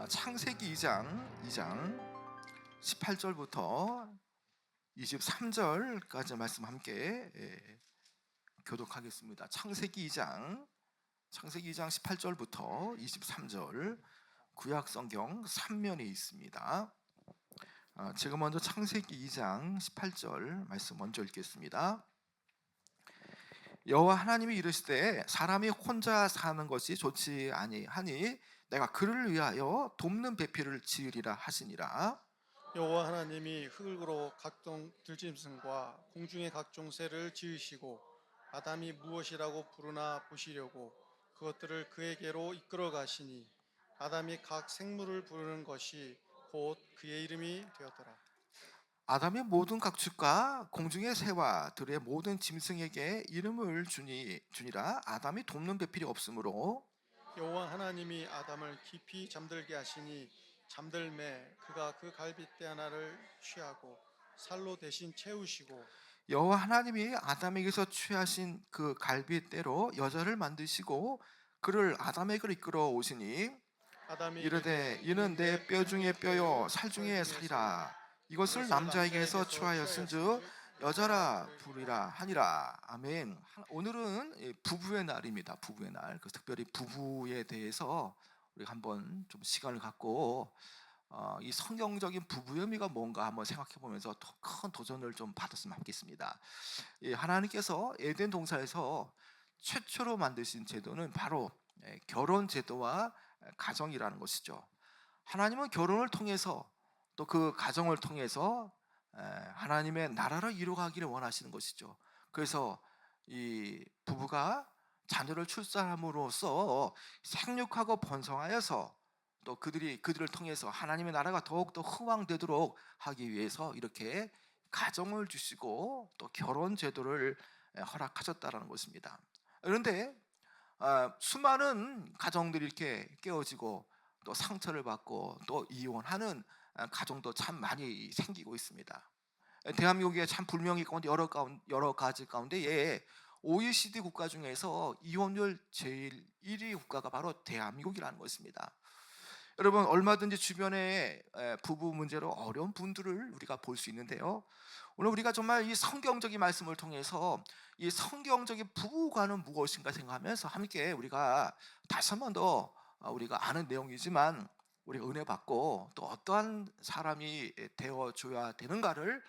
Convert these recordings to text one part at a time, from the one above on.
창세기 2장 18절부터 23절까지 말씀 함께 교독하겠습니다. 창세기 2장 18절부터 23절 구약 성경 3면에 있습니다. 제가 먼저 창세기 2장 18절 말씀 먼저 읽겠습니다. 여호와 하나님이 이르시되 사람이 혼자 사는 것이 좋지 아니하니 내가 그를 위하여 돕는 배필을 지으리라 하시니라. 여호와 하나님이 흙으로 각종 들짐승과 공중의 각종 새를 지으시고 아담이 무엇이라고 부르나 보시려고 그것들을 그에게로 이끌어 가시니 아담이 각 생물을 부르는 것이 곧 그의 이름이 되었더라. 아담의 모든 각축과 공중의 새와 들의 모든 짐승에게 이름을 주니라. 아담이 돕는 배필이 없으므로 여호와 하나님이 아담을 깊이 잠들게 하시니 잠들매 그가 그 갈빗대 하나를 취하고 살로 대신 채우시고 여호와 하나님이 아담에게서 취하신 그 갈빗대로 여자를 만드시고 그를 아담에게로 이끌어 오시니 아담이 이르되 이는 내 뼈 중에 뼈요 살 중에 살이라. 이것을 남자에게서 취하였은즉 여자라 부르리라 하니라. 아멘. 오늘은 부부의 날입니다. 부부의 날. 특별히 부부에 대해서 우리가 한번 좀 시간을 갖고 이 성경적인 부부의 의미가 뭔가 한번 생각해 보면서 큰 도전을 좀 받았으면 좋겠습니다. 하나님께서 에덴 동산에서 최초로 만드신 제도는 바로 결혼 제도와 가정이라는 것이죠. 하나님은 결혼을 통해서 또 그 가정을 통해서 하나님의 나라를 이루어가기를 원하시는 것이죠. 그래서 이 부부가 자녀를 출산함으로써 생육하고 번성하여서 또 그들을 통해서 하나님의 나라가 더욱더 흥왕되도록 하기 위해서 이렇게 가정을 주시고 또 결혼 제도를 허락하셨다라는 것입니다. 그런데 수많은 가정들이 이렇게 깨어지고 또 상처를 받고 또 이혼하는 가정도 참 많이 생기고 있습니다. 대한민국의 참 불명예 가운데 여러 가지 가운데 OECD 국가 중에서 이혼율 제일 1위 국가가 바로 대한민국이라는 것입니다. 여러분, 얼마든지 주변에 부부 문제로 어려운 분들을 우리가 볼 수 있는데요. 오늘 우리가 정말 이 성경적인 말씀을 통해서 이 성경적인 부부관은 무엇인가 생각하면서 함께 우리가 다시 한 번 더 우리가 아는 내용이지만 우리가 은혜 받고 또 어떠한 사람이 되어줘야 되는가를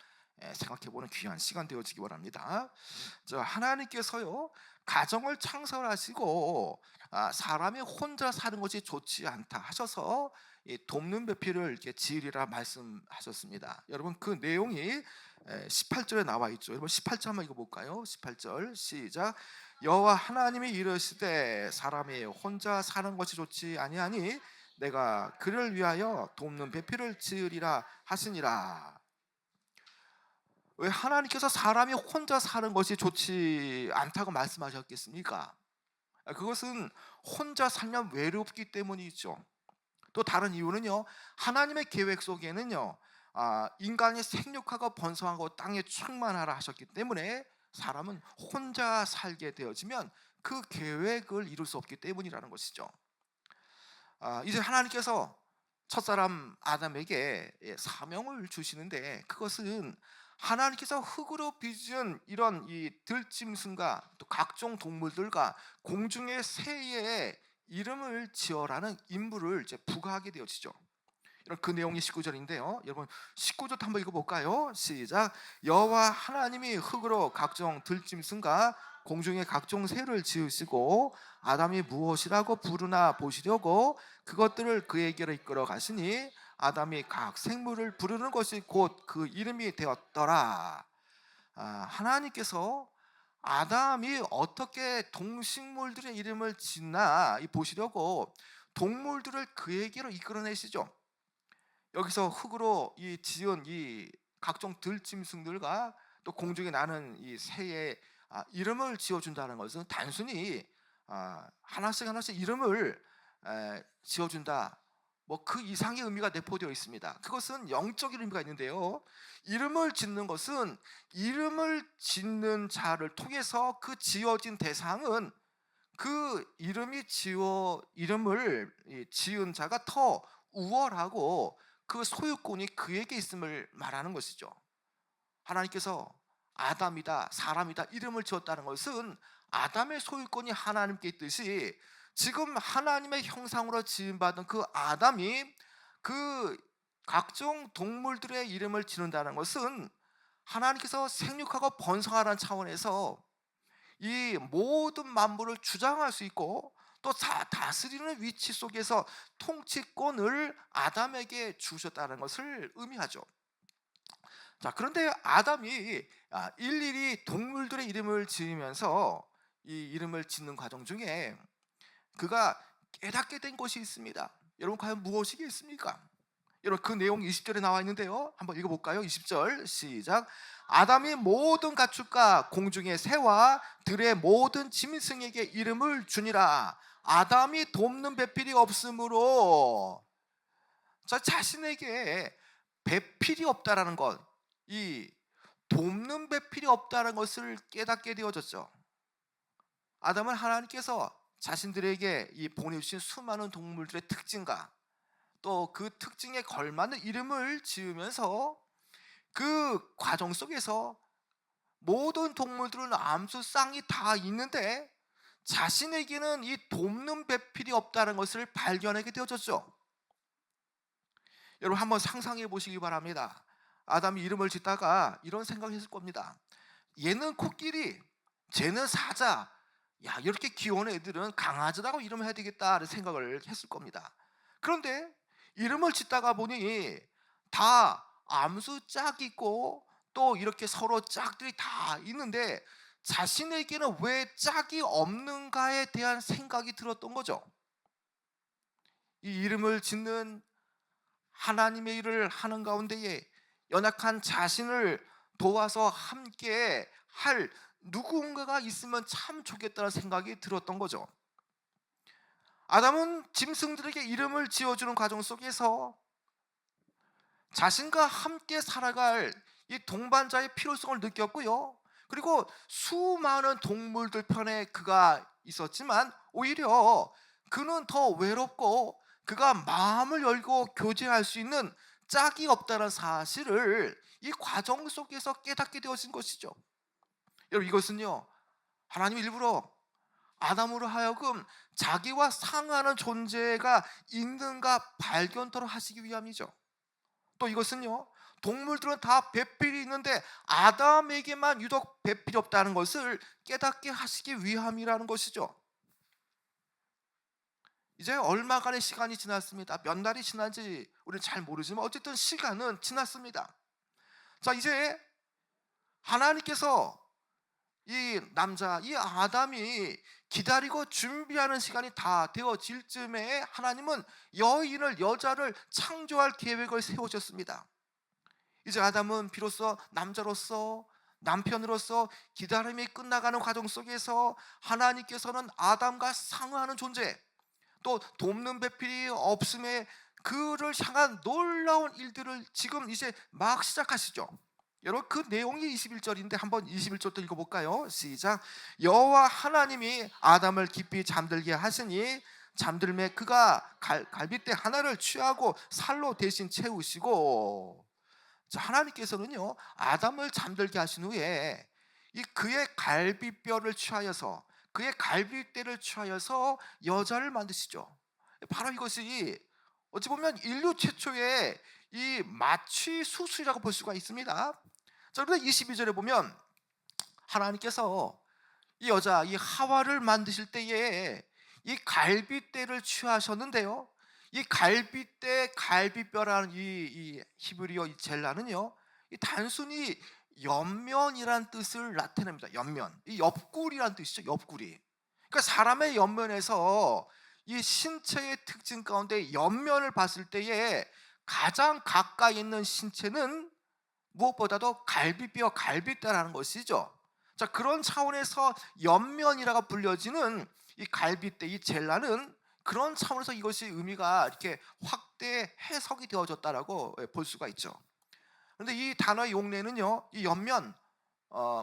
생각해보는 귀한 시간 되어지기 바랍니다. 하나님께서요 가정을 창설하시고 사람이 혼자 사는 것이 좋지 않다 하셔서 돕는 배필을 이렇게 지으리라 말씀하셨습니다. 여러분 그 내용이 18절에 나와 있죠. 여러분 18절 한번 읽어볼까요? 18절 시작. 여호와 하나님이 이르시되 사람이 혼자 사는 것이 좋지 아니하니 내가 그를 위하여 돕는 배필을 지으리라 하시니라. 왜 하나님께서 사람이 혼자 사는 것이 좋지 않다고 말씀하셨겠습니까? 그것은 혼자 살면 외롭기 때문이죠. 또 다른 이유는요, 하나님의 계획 속에는요, 인간이 생육하고 번성하고 땅에 충만하라 하셨기 때문에 사람은 혼자 살게 되어지면 그 계획을 이룰 수 없기 때문이라는 것이죠. 이제 하나님께서 첫사람 아담에게 사명을 주시는데 그것은 하나님께서 흙으로 빚은 이런 이 들짐승과 또 각종 동물들과 공중의 새의 이름을 지어라는 임무를 이제 부과하게 되어지죠. 이런 그 내용이 19절인데요. 여러분 19절 한번 읽어볼까요? 시작. 여호와 하나님이 흙으로 각종 들짐승과 공중의 각종 새를 지으시고 아담이 무엇이라고 부르나 보시려고 그것들을 그에게로 이끌어 가시니 아담이 각 생물을 부르는 것이 곧 그 이름이 되었더라. 하나님께서 아담이 어떻게 동식물들의 이름을 짓나 보시려고 동물들을 그에게로 이끌어내시죠. 여기서 흙으로 지은 이 각종 들짐승들과 또 공중에 나는 이 새의 이름을 지어준다는 것은 단순히 하나씩 이름을 지어준다, 뭐 그 이상의 의미가 내포되어 있습니다. 그것은 영적인 의미가 있는데요, 이름을 짓는 것은 이름을 짓는 자를 통해서 그 지어진 대상은 그 이름을 지은 자가 더 우월하고 그 소유권이 그에게 있음을 말하는 것이죠. 하나님께서 아담이다, 사람이다 이름을 지었다는 것은 아담의 소유권이 하나님께 있듯이 지금 하나님의 형상으로 지음받은 그 아담이 그 각종 동물들의 이름을 지는다는 것은 하나님께서 생육하고 번성하라는 차원에서 이 모든 만물을 주장할 수 있고 또 다스리는 위치 속에서 통치권을 아담에게 주셨다는 것을 의미하죠. 자, 그런데 아담이 일일이 동물들의 이름을 지으면서 이 이름을 짓는 과정 중에 그가 깨닫게 된 것이 있습니다. 여러분 과연 무엇이겠습니까? 여러분 그 내용 20절에 나와 있는데요. 한번 읽어볼까요? 20절 시작. 아담이 모든 가축과 공중의 새와 들의 모든 짐승에게 이름을 주니라. 아담이 돕는 배필이 없으므로 자신에게 배필이 없다라는 것, 이 돕는 배필이 없다는 것을 깨닫게 되어졌죠. 아담은 하나님께서 자신들에게 이 보내주신 수많은 동물들의 특징과 또 그 특징에 걸맞는 이름을 지으면서 그 과정 속에서 모든 동물들은 암수 쌍이 다 있는데 자신에게는 이 돕는 배필이 없다는 것을 발견하게 되어졌죠. 여러분 한번 상상해 보시기 바랍니다. 아담이 이름을 짓다가 이런 생각을 했을 겁니다. 얘는 코끼리, 쟤는 사자, 야 이렇게 귀여운 애들은 강아지라고 이름을 해야 되겠다는 생각을 했을 겁니다. 그런데 이름을 짓다가 보니 다 암수 짝 있고 또 이렇게 서로 짝들이 다 있는데 자신에게는 왜 짝이 없는가에 대한 생각이 들었던 거죠. 이 이름을 짓는 하나님의 일을 하는 가운데에 연약한 자신을 도와서 함께 할 누군가가 있으면 참 좋겠다는 생각이 들었던 거죠. 아담은 짐승들에게 이름을 지어주는 과정 속에서 자신과 함께 살아갈 이 동반자의 필요성을 느꼈고요. 그리고 수많은 동물들 편에 그가 있었지만 오히려 그는 더 외롭고 그가 마음을 열고 교제할 수 있는 짝이 없다는 사실을 이 과정 속에서 깨닫게 되어진 것이죠. 여러분 이것은요 하나님이 일부러 아담으로 하여금 자기와 상하는 존재가 있는가 발견토록 하시기 위함이죠. 또 이것은요 동물들은 다 배필이 있는데 아담에게만 유독 배필이 없다는 것을 깨닫게 하시기 위함이라는 것이죠. 이제 얼마간의 시간이 지났습니다. 몇 날이 지난지 우리는 잘 모르지만 어쨌든 시간은 지났습니다. 자 이제 하나님께서 이 남자 이 아담이 기다리고 준비하는 시간이 다 되어질 즈음에 하나님은 여자를 창조할 계획을 세우셨습니다. 이제 아담은 비로소 남자로서 남편으로서 기다림이 끝나가는 과정 속에서 하나님께서는 아담과 상응하는 존재 또 돕는 배필이 없음에 그를 향한 놀라운 일들을 지금 이제 막 시작하시죠. 여러분 그 내용이 21절인데 한번 21절도 읽어볼까요? 시작. 여호와 하나님이 아담을 깊이 잠들게 하시니 잠들매 그가 갈빗대 하나를 취하고 살로 대신 채우시고. 자, 하나님께서는요 아담을 잠들게 하신 후에 이 그의 갈비뼈를 취하여서 그의 갈비대를 취하여서 여자를 만드시죠. 바로 이것이 어찌 보면 인류 최초의 이 마취 수술이라고 볼 수가 있습니다. 자, 그런데 22절에 보면 하나님께서 이 여자 이 하와를 만드실 때에 이 갈비대를 취하셨는데요. 이 갈비대 갈비뼈라는 이 히브리어 이 젤라는요. 이 단순히 옆면이란 뜻을 나타냅니다. 옆면. 이 옆구리란 뜻이죠. 옆구리. 그러니까 사람의 옆면에서 이 신체의 특징 가운데 옆면을 봤을 때에 가장 가까이 있는 신체는 무엇보다도 갈비뼈, 갈비뼈라는 것이죠. 자, 그런 차원에서 옆면이라고 불려지는 이 갈비뼈, 이 젤라는 그런 차원에서 이것이 의미가 이렇게 확대 해석이 되어졌다라고 볼 수가 있죠. 그런데 이 단어의 용례는요, 이 옆면,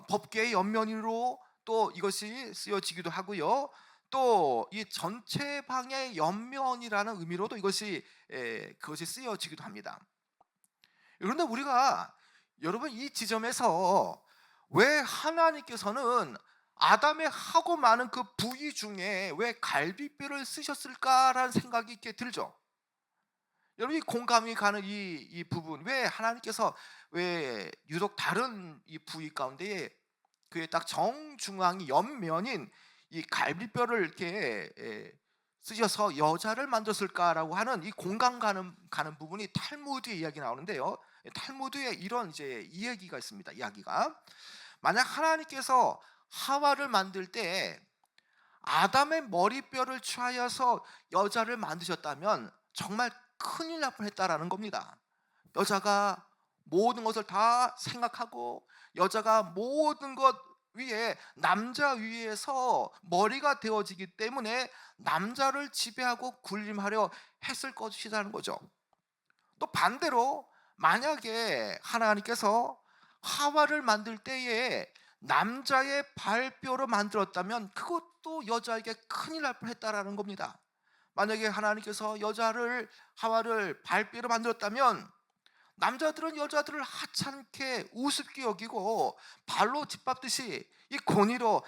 법계의 옆면으로 또 이것이 쓰여지기도 하고요. 또 이 전체 방의 옆면이라는 의미로도 그것이 쓰여지기도 합니다. 그런데 우리가 여러분 이 지점에서 왜 하나님께서는 아담의 하고 많은 그 부위 중에 왜 갈비뼈를 쓰셨을까라는 생각이 이렇게 들죠. 여러분 이 공감이 가는 이 부분, 왜 하나님께서 왜 유독 다른 이 부위 가운데 그의 딱 정중앙이 옆면인 이 갈비뼈를 이렇게 쓰셔서 여자를 만들었을까라고 하는 이 공감 가는 부분이 탈무드의 이야기 나오는데요. 탈무드에 이런 이제 이야기가 있습니다. 이야기가, 만약 하나님께서 하와를 만들 때 아담의 머리뼈를 취하여서 여자를 만드셨다면 정말 큰일 날 뻔했다라는 겁니다. 여자가 모든 것을 다 생각하고 여자가 모든 것 위에 남자 위에서 머리가 되어지기 때문에 남자를 지배하고 군림하려 했을 것이라는 거죠. 또 반대로 만약에 하나님께서 하와를 만들 때에 남자의 발뼈로 만들었다면 그것도 여자에게 큰일 날 뻔했다라는 겁니다. 만약에 하나님께서 하와를 발뼈로 만들었다면 남자들은 여자들을 하찮게 우습게 여기고 발로 짓밟듯이 이 권위로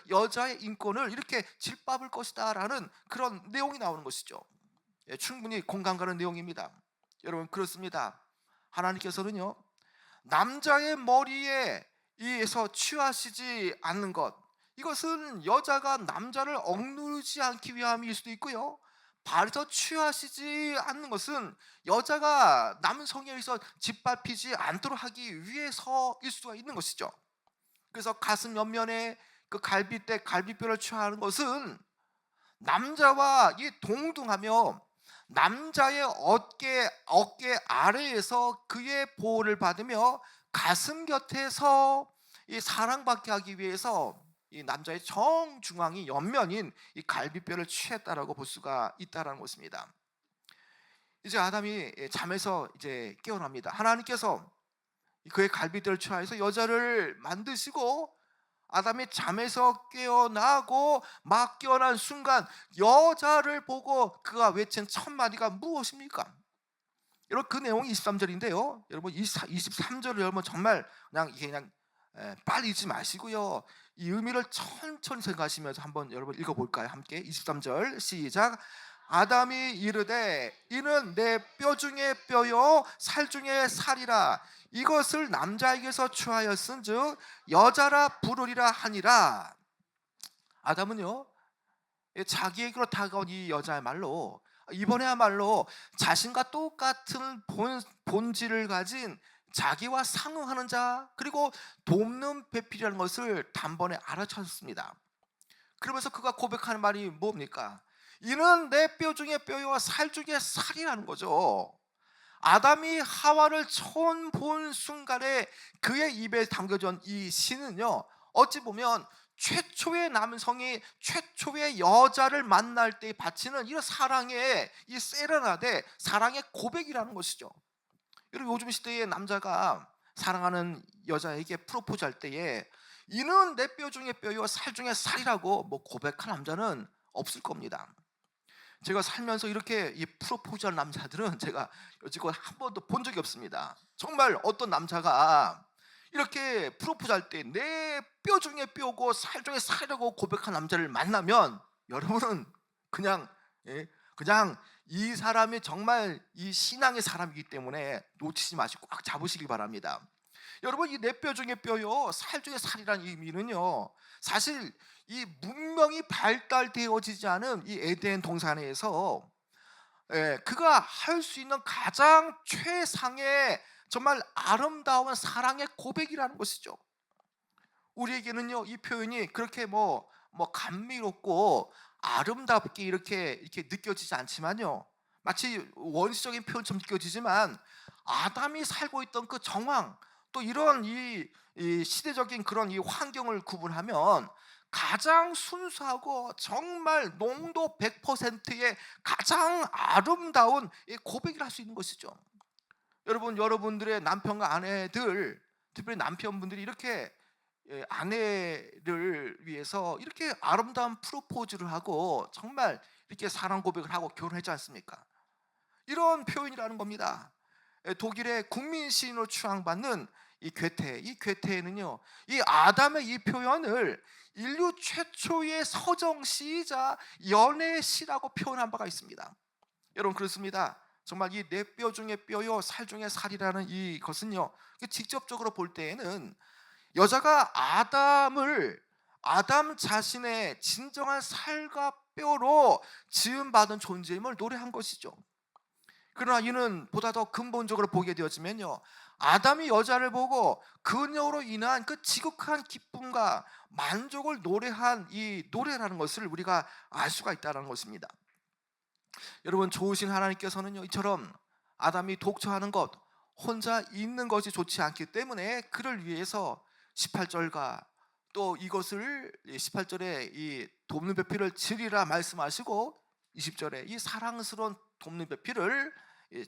여자의 인권을 이렇게 짓밟을 것이다라는 그런 내용이 나오는 것이죠. 충분히 공감 가는 내용입니다. 여러분 그렇습니다. 하나님께서는요 남자의 머리에 의해서 취하시지 않는 것, 이것은 여자가 남자를 억누르지 않기 위함일 수도 있고요, 발에서 취하시지 않는 것은 여자가 남성에 의해서 짓밟히지 않도록 하기 위해서일 수가 있는 것이죠. 그래서 가슴 옆면에 그 갈비뼈를 취하는 것은 남자와 이 동등하며 남자의 어깨 아래에서 그의 보호를 받으며 가슴 곁에서 이 사랑받게 하기 위해서 이 남자의 정중앙이 옆면인 이 갈비뼈를 취했다라고 볼 수가 있다라는 것입니다. 이제 아담이 잠에서 이제 깨어납니다. 하나님께서 그의 갈비뼈를 취하여서 여자를 만드시고 아담이 잠에서 깨어나고 막 깨어난 순간 여자를 보고 그가 외친 첫 마디가 무엇입니까? 여러분 그 내용이 23절인데요. 여러분 23절을 여러분 정말 그냥 빨리 읽지 마시고요. 이 의미를 천천히 생각하시면서 한번 여러분 읽어볼까요? 함께 23절 시작. 아담이 이르되 이는 내 뼈 중에 뼈요 살 중에 살이라. 이것을 남자에게서 취하였은즉 여자라 부르리라 하니라. 아담은요 자기에게로 다가온 이 여자의 말로 이번에야말로 자신과 똑같은 본질을 가진 자기와 상응하는 자, 그리고 돕는 배필이라는 것을 단번에 알아차렸습니다. 그러면서 그가 고백하는 말이 뭡니까? 이는 내 뼈 중에 뼈요 살 중에 살이라는 거죠. 아담이 하와를 처음 본 순간에 그의 입에 담겨진 이 신은요 어찌 보면 최초의 남성이 최초의 여자를 만날 때 바치는 이런 사랑의 이 세레나데, 사랑의 고백이라는 것이죠. 여러분 요즘 시대의 남자가 사랑하는 여자에게 프로포즈할 때에 이는 내 뼈 중에 뼈요 살 중에 살이라고 뭐 고백한 남자는 없을 겁니다. 제가 살면서 이렇게 이 프로포즈한 남자들은 제가 여지껏 한 번도 본 적이 없습니다. 정말 어떤 남자가 이렇게 프로포즈할 때 내 뼈 중에 뼈고 살 중에 살이라고 고백한 남자를 만나면 여러분은 그냥 이 사람이 정말 이 신앙의 사람이기 때문에 놓치지 마시고 꽉 잡으시기 바랍니다. 여러분 이 내 뼈 중에 뼈요 살 중에 살이라는 의미는요 사실 이 문명이 발달되어지지 않은 이 에덴 동산에서 그가 할 수 있는 가장 최상의 정말 아름다운 사랑의 고백이라는 것이죠. 우리에게는요 이 표현이 그렇게 뭐 감미롭고 아름답게 이렇게 느껴지지 않지만요, 마치 원시적인 표현처럼 느껴지지만 아담이 살고 있던 그 정황, 또 이런 이 시대적인 그런 이 환경을 구분하면 가장 순수하고 정말 농도 100%의 가장 아름다운 고백을 할 수 있는 것이죠. 여러분들의 남편과 아내들, 특별히 남편분들이 이렇게 아내를 위해서 이렇게 아름다운 프로포즈를 하고 정말 이렇게 사랑 고백을 하고 결혼했지 않습니까? 이런 표현이라는 겁니다. 독일의 국민 시인으로 추앙받는 이 괴테, 이 괴테는요, 이 아담의 이 표현을 인류 최초의 서정 시이자 연애 시라고 표현한 바가 있습니다. 여러분, 그렇습니다. 정말 이 내 뼈 중에 뼈요 살 중에 살이라는 이것은요, 직접적으로 볼 때에는 여자가 아담 자신의 진정한 살과 뼈로 지음받은 존재임을 노래한 것이죠. 그러나 이는 보다 더 근본적으로 보게 되어지면요, 아담이 여자를 보고 그녀로 인한 그 지극한 기쁨과 만족을 노래한 이 노래라는 것을 우리가 알 수가 있다는 것입니다. 여러분, 좋으신 하나님께서는요, 이처럼 아담이 독처하는 것, 혼자 있는 것이 좋지 않기 때문에 그를 위해서 18절과 또 이것을 18절에 이 돕는 배필을 지리라 말씀하시고 20절에 이 사랑스러운 돕는 배필을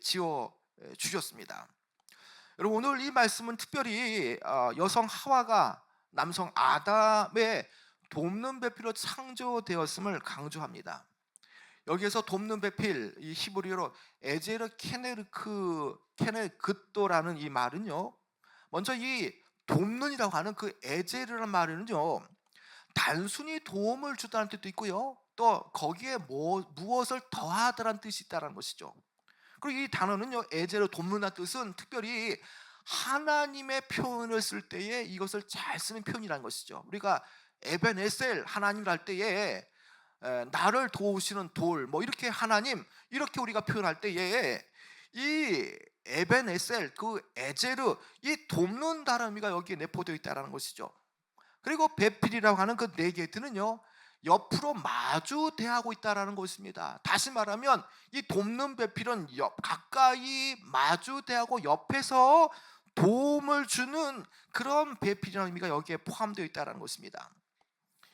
지어 주셨습니다. 여러분, 오늘 이 말씀은 특별히 여성 하와가 남성 아담의 돕는 배필로 창조되었음을 강조합니다. 여기에서 돕는 배필, 이 히브리어로 에제르 케네그도라는 이 말은요, 먼저 이 돕는이라고 하는 그 에제르라는 말은요, 단순히 도움을 주다는 뜻도 있고요, 또 거기에 무엇을 더하다라는 뜻이 있다는 것이죠. 그리고 이 단어는요, 에제르 돕는다는 뜻은 특별히 하나님의 표현을 쓸 때에 이것을 잘 쓰는 표현이라는 것이죠. 우리가 에벤에셀 하나님을 할 때에 나를 도우시는 돌, 뭐 이렇게 하나님 이렇게 우리가 표현할 때에 이 에벤에셀, 그 에제르, 이 돕는 다름이가 여기에 내포되어 있다는 것이죠. 그리고 베필이라고 하는 그 네 게이트는요, 옆으로 마주 대하고 있다라는 것입니다. 다시 말하면 이 돕는 배필은 가까이 마주 대하고 옆에서 도움을 주는 그런 배필이라는 의미가 여기에 포함되어 있다는 것입니다.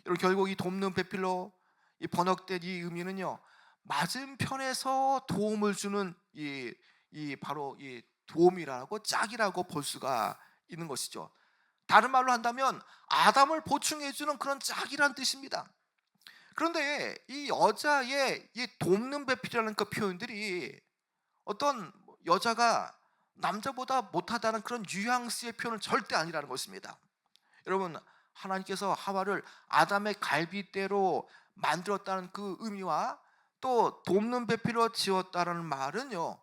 여러분, 결국 이 돕는 배필로 이 번역된 이 의미는요, 맞은편에서 도움을 주는 이 바로 이 도움이라고 짝이라고 볼 수가 있는 것이죠. 다른 말로 한다면 아담을 보충해주는 그런 짝이란 뜻입니다. 그런데 이 여자의 이 돕는 배필이라는 그 표현들이 어떤 여자가 남자보다 못하다는 그런 뉘앙스의 표현은 절대 아니라는 것입니다. 여러분, 하나님께서 하와를 아담의 갈빗대로 만들었다는 그 의미와 또 돕는 배필로 지었다는 말은요,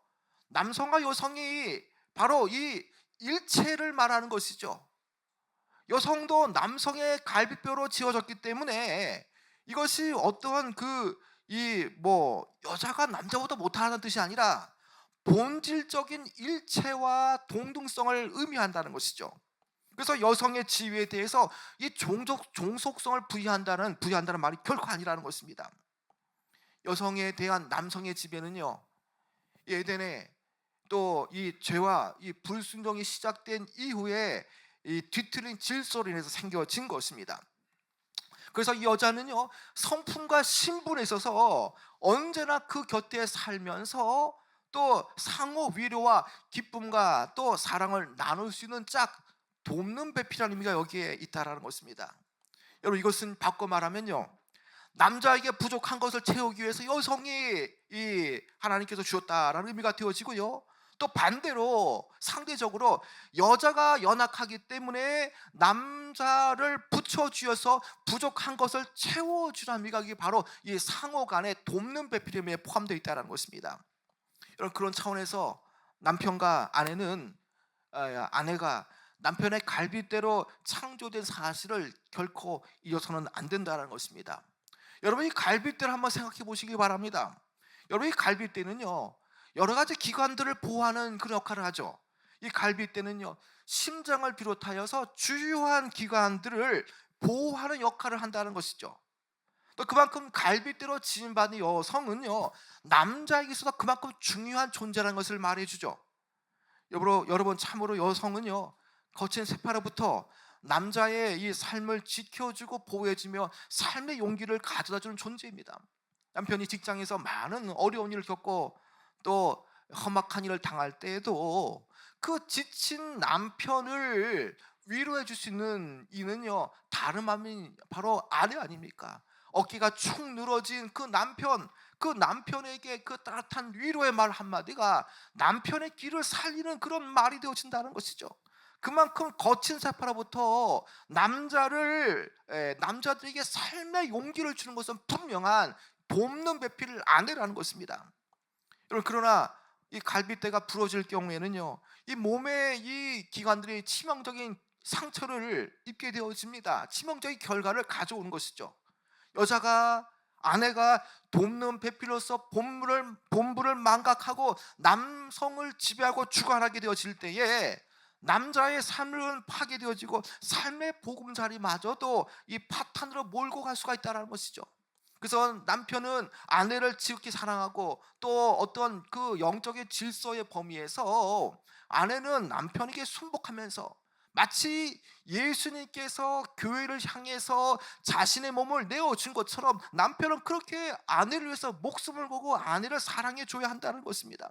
남성과 여성이 바로 이 일체를 말하는 것이죠. 여성도 남성의 갈비뼈로 지어졌기 때문에 이것이 어떠한 여자가 남자보다 못하는 뜻이 아니라 본질적인 일체와 동등성을 의미한다는 것이죠. 그래서 여성의 지위에 대해서 이 종속성을 부여한다는 말이 결코 아니라는 것입니다. 여성에 대한 남성의 지배는요, 에덴에 또 이 죄와 이 불순종이 시작된 이후에 이 뒤틀린 질서로 인해서 생겨진 것입니다. 그래서 이 여자는요, 성품과 신분에 있어서 언제나 그 곁에 살면서 또 상호 위로와 기쁨과 또 사랑을 나눌 수 있는 짝, 돕는 배필이라는 의미가 여기에 있다라는 것입니다. 여러분, 이것은 바꿔 말하면요, 남자에게 부족한 것을 채우기 위해서 여성이 이 하나님께서 주었다라는 의미가 되어지고요, 또 반대로 상대적으로 여자가 연약하기 때문에 남자를 붙여주어서 부족한 것을 채워주라는 의미가 이게 바로 이 상호 간의 돕는 배필임에 포함되어 있다는 것입니다. 여러분, 그런 차원에서 남편과 아내가 남편의 갈빗대로 창조된 사실을 결코 잊어서는 안 된다는 것입니다. 여러분, 이 갈빗대를 한번 생각해 보시기 바랍니다. 여러분, 이 갈빗대는요, 여러 가지 기관들을 보호하는 그런 역할을 하죠. 이 갈빗대는요, 심장을 비롯하여서 주요한 기관들을 보호하는 역할을 한다는 것이죠. 또 그만큼 갈빗대로 지음받은 여성은요, 남자에게 있어서 그만큼 중요한 존재라는 것을 말해주죠. 여러분, 참으로 여성은요, 거친 세파로부터 남자의 이 삶을 지켜주고 보호해주며 삶의 용기를 가져다주는 존재입니다. 남편이 직장에서 많은 어려운 일을 겪고 또 험악한 일을 당할 때에도 그 지친 남편을 위로해 줄 수 있는 이는요 다름 아닌 바로 아내 아닙니까? 어깨가 축 늘어진 그 남편에게 그 따뜻한 위로의 말 한마디가 남편의 길을 살리는 그런 말이 되어진다는 것이죠. 그만큼 거친 세파로부터 남자들에게 삶의 용기를 주는 것은 분명한 돕는 배필 아내라는 것입니다. 여러분, 그러나 이 갈빗대가 부러질 경우에는요 이 몸의 이 기관들이 치명적인 상처를 입게 되어집니다. 치명적인 결과를 가져오는 것이죠. 아내가 돕는 배필로서 본부를 망각하고 남성을 지배하고 주관하게 되어질 때에 남자의 삶은 파괴되어지고 삶의 보금자리마저도 이 파탄으로 몰고 갈 수가 있다는 것이죠. 그래서 남편은 아내를 지극히 사랑하고 또 어떤 그 영적인 질서의 범위에서 아내는 남편에게 순복하면서 마치 예수님께서 교회를 향해서 자신의 몸을 내어준 것처럼 남편은 그렇게 아내를 위해서 목숨을 걸고 아내를 사랑해 줘야 한다는 것입니다.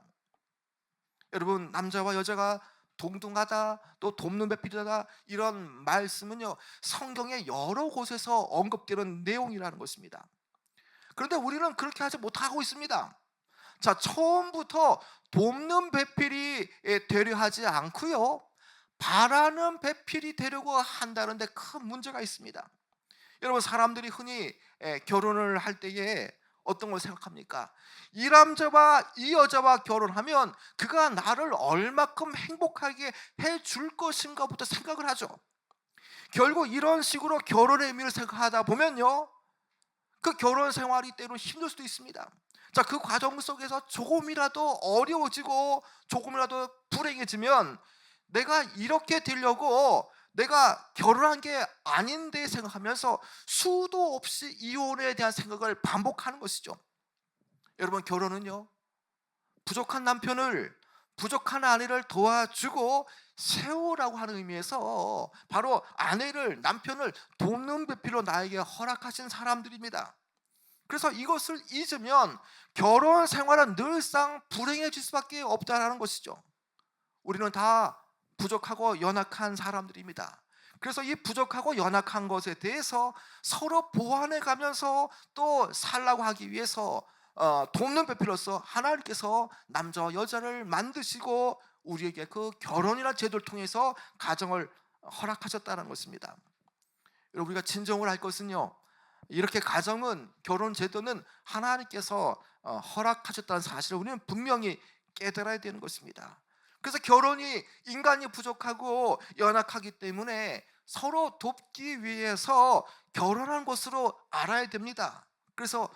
여러분, 남자와 여자가 동등하다 또 돕는 배필이다 이런 말씀은요 성경의 여러 곳에서 언급되는 내용이라는 것입니다. 그런데 우리는 그렇게 하지 못하고 있습니다. 자, 처음부터 돕는 배필이 되려 하지 않고요 바라는 배필이 되려고 한다는데 큰 문제가 있습니다. 여러분, 사람들이 흔히 결혼을 할 때에 어떤 걸 생각합니까? 이 남자와 이 여자와 결혼하면 그가 나를 얼마큼 행복하게 해줄 것인가부터 생각을 하죠. 결국 이런 식으로 결혼의 의미를 생각하다 보면요 그 결혼 생활이 때로 힘들 수도 있습니다. 자, 그 과정 속에서 조금이라도 어려워지고 조금이라도 불행해지면 내가 이렇게 되려고 내가 결혼한 게 아닌데 생각하면서 수도 없이 이혼에 대한 생각을 반복하는 것이죠. 여러분, 결혼은요 부족한 남편을 부족한 아내를 도와주고 세우라고 하는 의미에서 바로 남편을 돕는 배필로 나에게 허락하신 사람들입니다. 그래서 이것을 잊으면 결혼 생활은 늘상 불행해질 수밖에 없다는 것이죠. 우리는 다 부족하고 연약한 사람들입니다. 그래서 이 부족하고 연약한 것에 대해서 서로 보완해 가면서 또 살라고 하기 위해서 돕는 배필로서 하나님께서 남자와 여자를 만드시고 우리에게 그 결혼이라는 제도를 통해서 가정을 허락하셨다는 것입니다. 여러분, 우리가 진정을 할 것은요 이렇게 결혼 제도는 하나님께서 허락하셨다는 사실을 우리는 분명히 깨달아야 되는 것입니다. 그래서 결혼이 인간이 부족하고 연약하기 때문에 서로 돕기 위해서 결혼한 것으로 알아야 됩니다. 그래서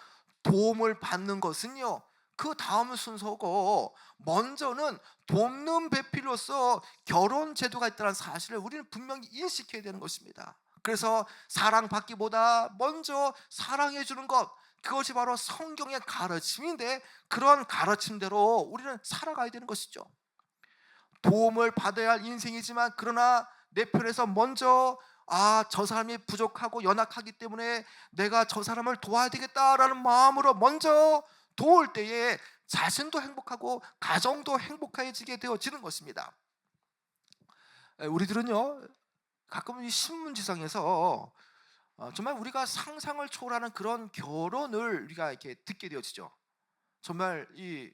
도움을 받는 것은요 그 다음 순서고 먼저는 돕는 배필로서 결혼 제도가 있다는 사실을 우리는 분명히 인식해야 되는 것입니다. 그래서 사랑받기보다 먼저 사랑해 주는 것, 그것이 바로 성경의 가르침인데 그런 가르침대로 우리는 살아가야 되는 것이죠. 도움을 받아야 할 인생이지만 그러나 내 편에서 먼저 저 사람이 부족하고 연약하기 때문에 내가 저 사람을 도와야 되겠다라는 마음으로 먼저 도울 때에 자신도 행복하고 가정도 행복해지게 되어지는 것입니다. 우리들은요 가끔 이 신문지상에서 정말 우리가 상상을 초월하는 그런 결혼을 우리가 이렇게 듣게 되어지죠. 정말 이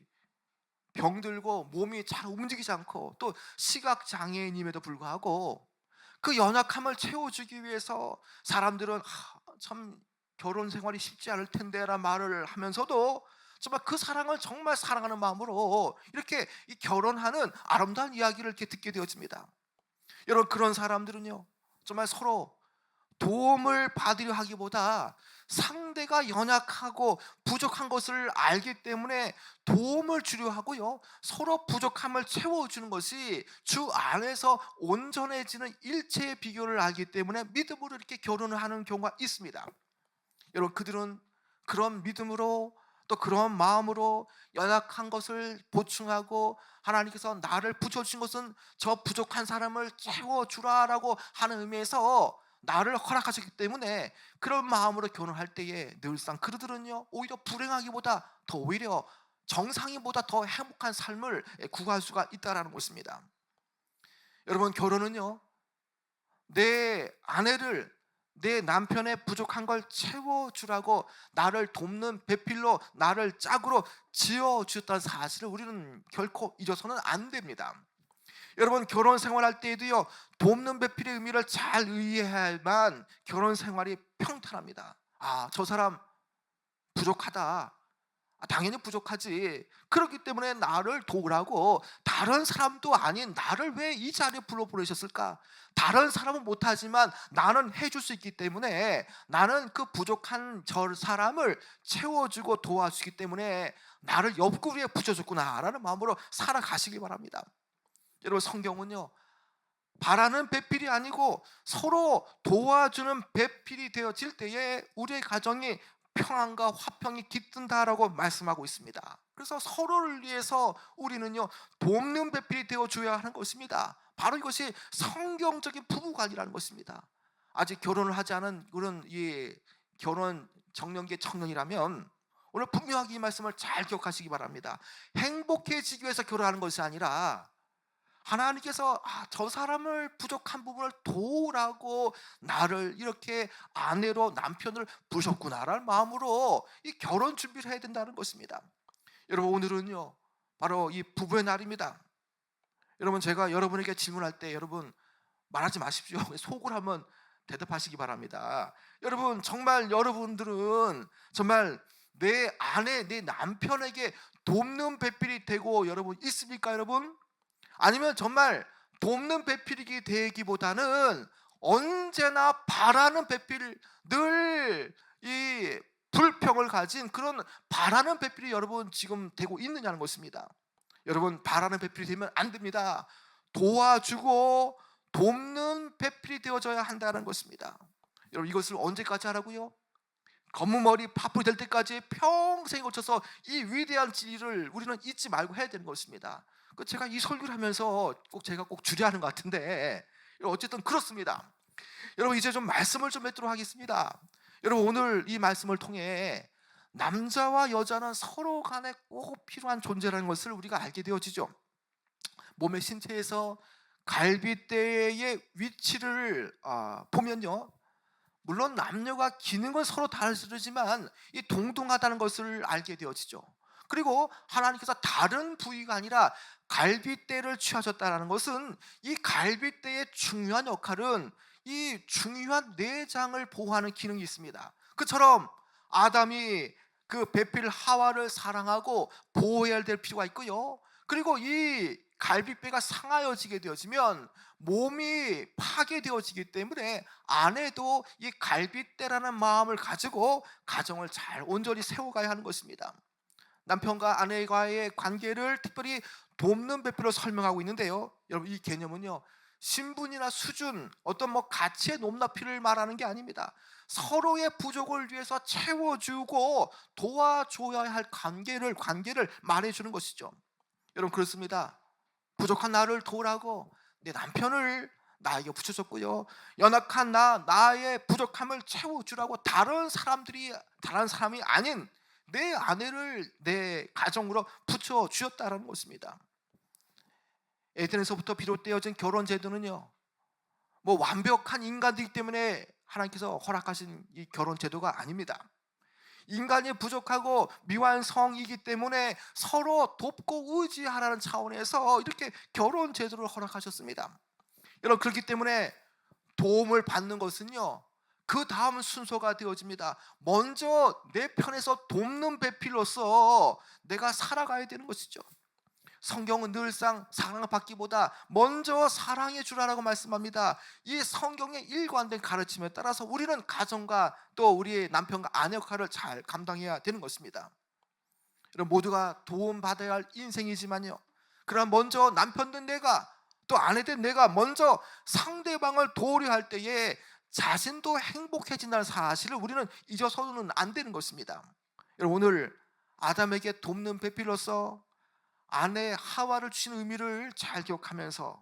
병들고 몸이 잘 움직이지 않고 또 시각 장애인임에도 불구하고 그 연약함을 채워주기 위해서 사람들은 참 결혼 생활이 쉽지 않을 텐데라는 말을 하면서도 정말 그 사랑을 정말 사랑하는 마음으로 이렇게 이 결혼하는 아름다운 이야기를 이렇게 듣게 되어집니다. 여러분, 그런 사람들은요 정말 서로 도움을 받으려 하기보다 상대가 연약하고 부족한 것을 알기 때문에 도움을 주려 하고요 서로 부족함을 채워주는 것이 주 안에서 온전해지는 일체의 비결을 알기 때문에 믿음으로 이렇게 결혼을 하는 경우가 있습니다. 여러분, 그들은 그런 믿음으로 또 그런 마음으로 연약한 것을 보충하고 하나님께서 나를 붙여주신 것은 저 부족한 사람을 채워주라라고 하는 의미에서 나를 허락하셨기 때문에 그런 마음으로 결혼할 때에 늘상 그들은요 오히려 불행하기보다 더 오히려 정상이보다 더 행복한 삶을 구할 수가 있다는 것입니다. 여러분, 결혼은요 내 아내를, 내 남편의 부족한 걸 채워주라고 나를 돕는 배필로, 나를 짝으로 지어주셨다는 사실을 우리는 결코 잊어서는 안 됩니다. 여러분, 결혼 생활할 때에도요, 돕는 배필의 의미를 잘 이해해야만 결혼 생활이 평탄합니다. 아, 저 사람 부족하다. 당연히 부족하지. 그렇기 때문에 나를 도우라고 다른 사람도 아닌 나를 왜 이 자리에 불러 보내셨을까? 다른 사람은 못하지만 나는 해줄 수 있기 때문에, 나는 그 부족한 저 사람을 채워주고 도와주기 때문에 나를 옆구리에 붙여줬구나라는 마음으로 살아가시기 바랍니다. 여러분, 성경은요, 바라는 배필이 아니고 서로 도와주는 배필이 되어질 때에 우리의 가정이 평안과 화평이 깃든다라고 말씀하고 있습니다. 그래서 서로를 위해서 우리는요, 돕는 배필이 되어줘야 하는 것입니다. 바로 이것이 성경적인 부부관이라는 것입니다. 아직 결혼을 하지 않은 그런 이 결혼 정년기 청년이라면 오늘 분명하게 이 말씀을 잘 기억하시기 바랍니다. 행복해지기 위해서 결혼하는 것이 아니라 하나님께서 저 사람을 부족한 부분을 도우라고 나를 이렇게 아내로, 남편을 부르셨구나라는 마음으로 이 결혼 준비를 해야 된다는 것입니다. 여러분, 오늘은요, 바로 이 부부의 날입니다. 여러분, 제가 여러분에게 질문할 때 여러분 말하지 마십시오. 속으로 한번 대답하시기 바랍니다. 여러분, 정말 여러분들은 정말 내 아내, 내 남편에게 돕는 배필이 되고 여러분 있습니까, 여러분? 아니면 정말 돕는 배필이 되기보다는 언제나 바라는 배필, 늘 이 불평을 가진 그런 바라는 배필이 여러분 지금 되고 있느냐는 것입니다. 여러분, 바라는 배필이 되면 안 됩니다. 도와주고 돕는 배필이 되어져야 한다는 것입니다. 여러분, 이것을 언제까지 하라고요? 검은 머리 파풀이 될 때까지 평생 거쳐서 이 위대한 진리를 우리는 잊지 말고 해야 되는 것입니다. 제가 이 설교를 하면서 제가 꼭 주례하는 것 같은데 어쨌든 그렇습니다. 여러분, 이제 좀 말씀을 좀 맺도록 하겠습니다. 여러분, 오늘 이 말씀을 통해 남자와 여자는 서로 간에 꼭 필요한 존재라는 것을 우리가 알게 되어지죠. 몸의 신체에서 갈비뼈의 위치를 보면요, 물론 남녀가 기능은 서로 다르지만 이 동등하다는 것을 알게 되어지죠. 그리고 하나님께서 다른 부위가 아니라 갈비뼈를 취하셨다는 것은 이 갈비뼈의 중요한 역할은 이 중요한 내장을 보호하는 기능이 있습니다. 그처럼 아담이 그 배필 하와를 사랑하고 보호해야 될 필요가 있고요, 그리고 이 갈비뼈가 상하여지게 되어지면 몸이 파괴되어지기 때문에 아내도 이 갈비뼈라는 마음을 가지고 가정을 잘 온전히 세워가야 하는 것입니다. 남편과 아내와의 관계를 특별히 돕는 배필로 설명하고 있는데요, 여러분, 이 개념은요, 신분이나 수준, 어떤 가치의 높낮이를 말하는 게 아닙니다. 서로의 부족을 위해서 채워주고 도와줘야 할 관계를 말해주는 것이죠. 여러분, 그렇습니다. 부족한 나를 도우라고 내 남편을 나에게 붙여줬고요, 연약한 나의 부족함을 채워주라고 다른 사람이 아닌 내 아내를 내 가정으로 붙여주셨다는 것입니다. 에덴에서부터 비롯되어진 결혼 제도는요, 완벽한 인간이기 때문에 하나님께서 허락하신 이 결혼 제도가 아닙니다. 인간이 부족하고 미완성이기 때문에 서로 돕고 의지하라는 차원에서 이렇게 결혼 제도를 허락하셨습니다. 여러분, 그렇기 때문에 도움을 받는 것은요, 그 다음 순서가 되어집니다. 먼저 내 편에서 돕는 배필로서 내가 살아가야 되는 것이죠. 성경은 늘상 사랑받기보다 먼저 사랑해 주라라고 말씀합니다. 이 성경의 일관된 가르침에 따라서 우리는 가정과 또 우리의 남편과 아내 역할을 잘 감당해야 되는 것입니다. 여러분, 모두가 도움받아야 할 인생이지만요, 그러나 먼저 남편된 내가 또 아내된 내가 먼저 상대방을 도우려 할 때에 자신도 행복해진다는 사실을 우리는 잊어서는 안 되는 것입니다. 여러분, 오늘 아담에게 돕는 배필로서 아내 하와를 주신 의미를 잘 기억하면서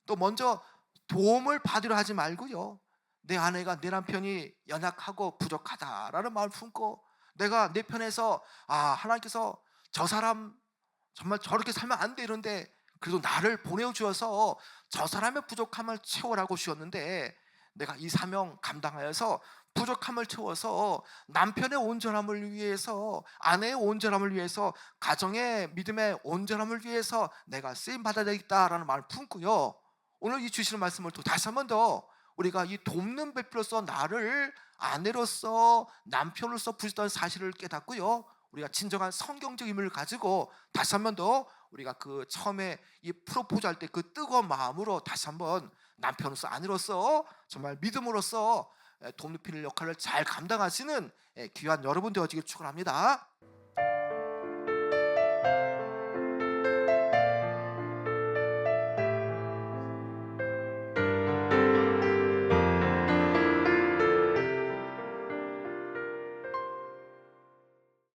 또 먼저 도움을 받으려 하지 말고요, 내 아내가, 내 남편이 연약하고 부족하다라는 마음을 품고 내가 내 편에서 하나님께서 저 사람 정말 저렇게 살면 안 되는데 그래도 나를 보내주셔서 저 사람의 부족함을 채우라고 주셨는데 내가 이 사명 감당하여서 부족함을 채워서 남편의 온전함을 위해서, 아내의 온전함을 위해서, 가정의 믿음의 온전함을 위해서 내가 쓰임 받아야 되겠다라는 마음을 품고요. 오늘 이 주시는 말씀을 또 다시 한 번 더 우리가 이 돕는 배필로서 나를 아내로서 남편으로서 부르셨다는 사실을 깨닫고요. 우리가 진정한 성경적 의미를 가지고 다시 한 번 더 우리가 그 처음에 이 프로포즈 할 때 그 뜨거운 마음으로 다시 한번 남편으로서 아내로서 정말 믿음으로써 돕는 필 역할을 잘 감당하시는 귀한 여러분 되어지길 축원합니다.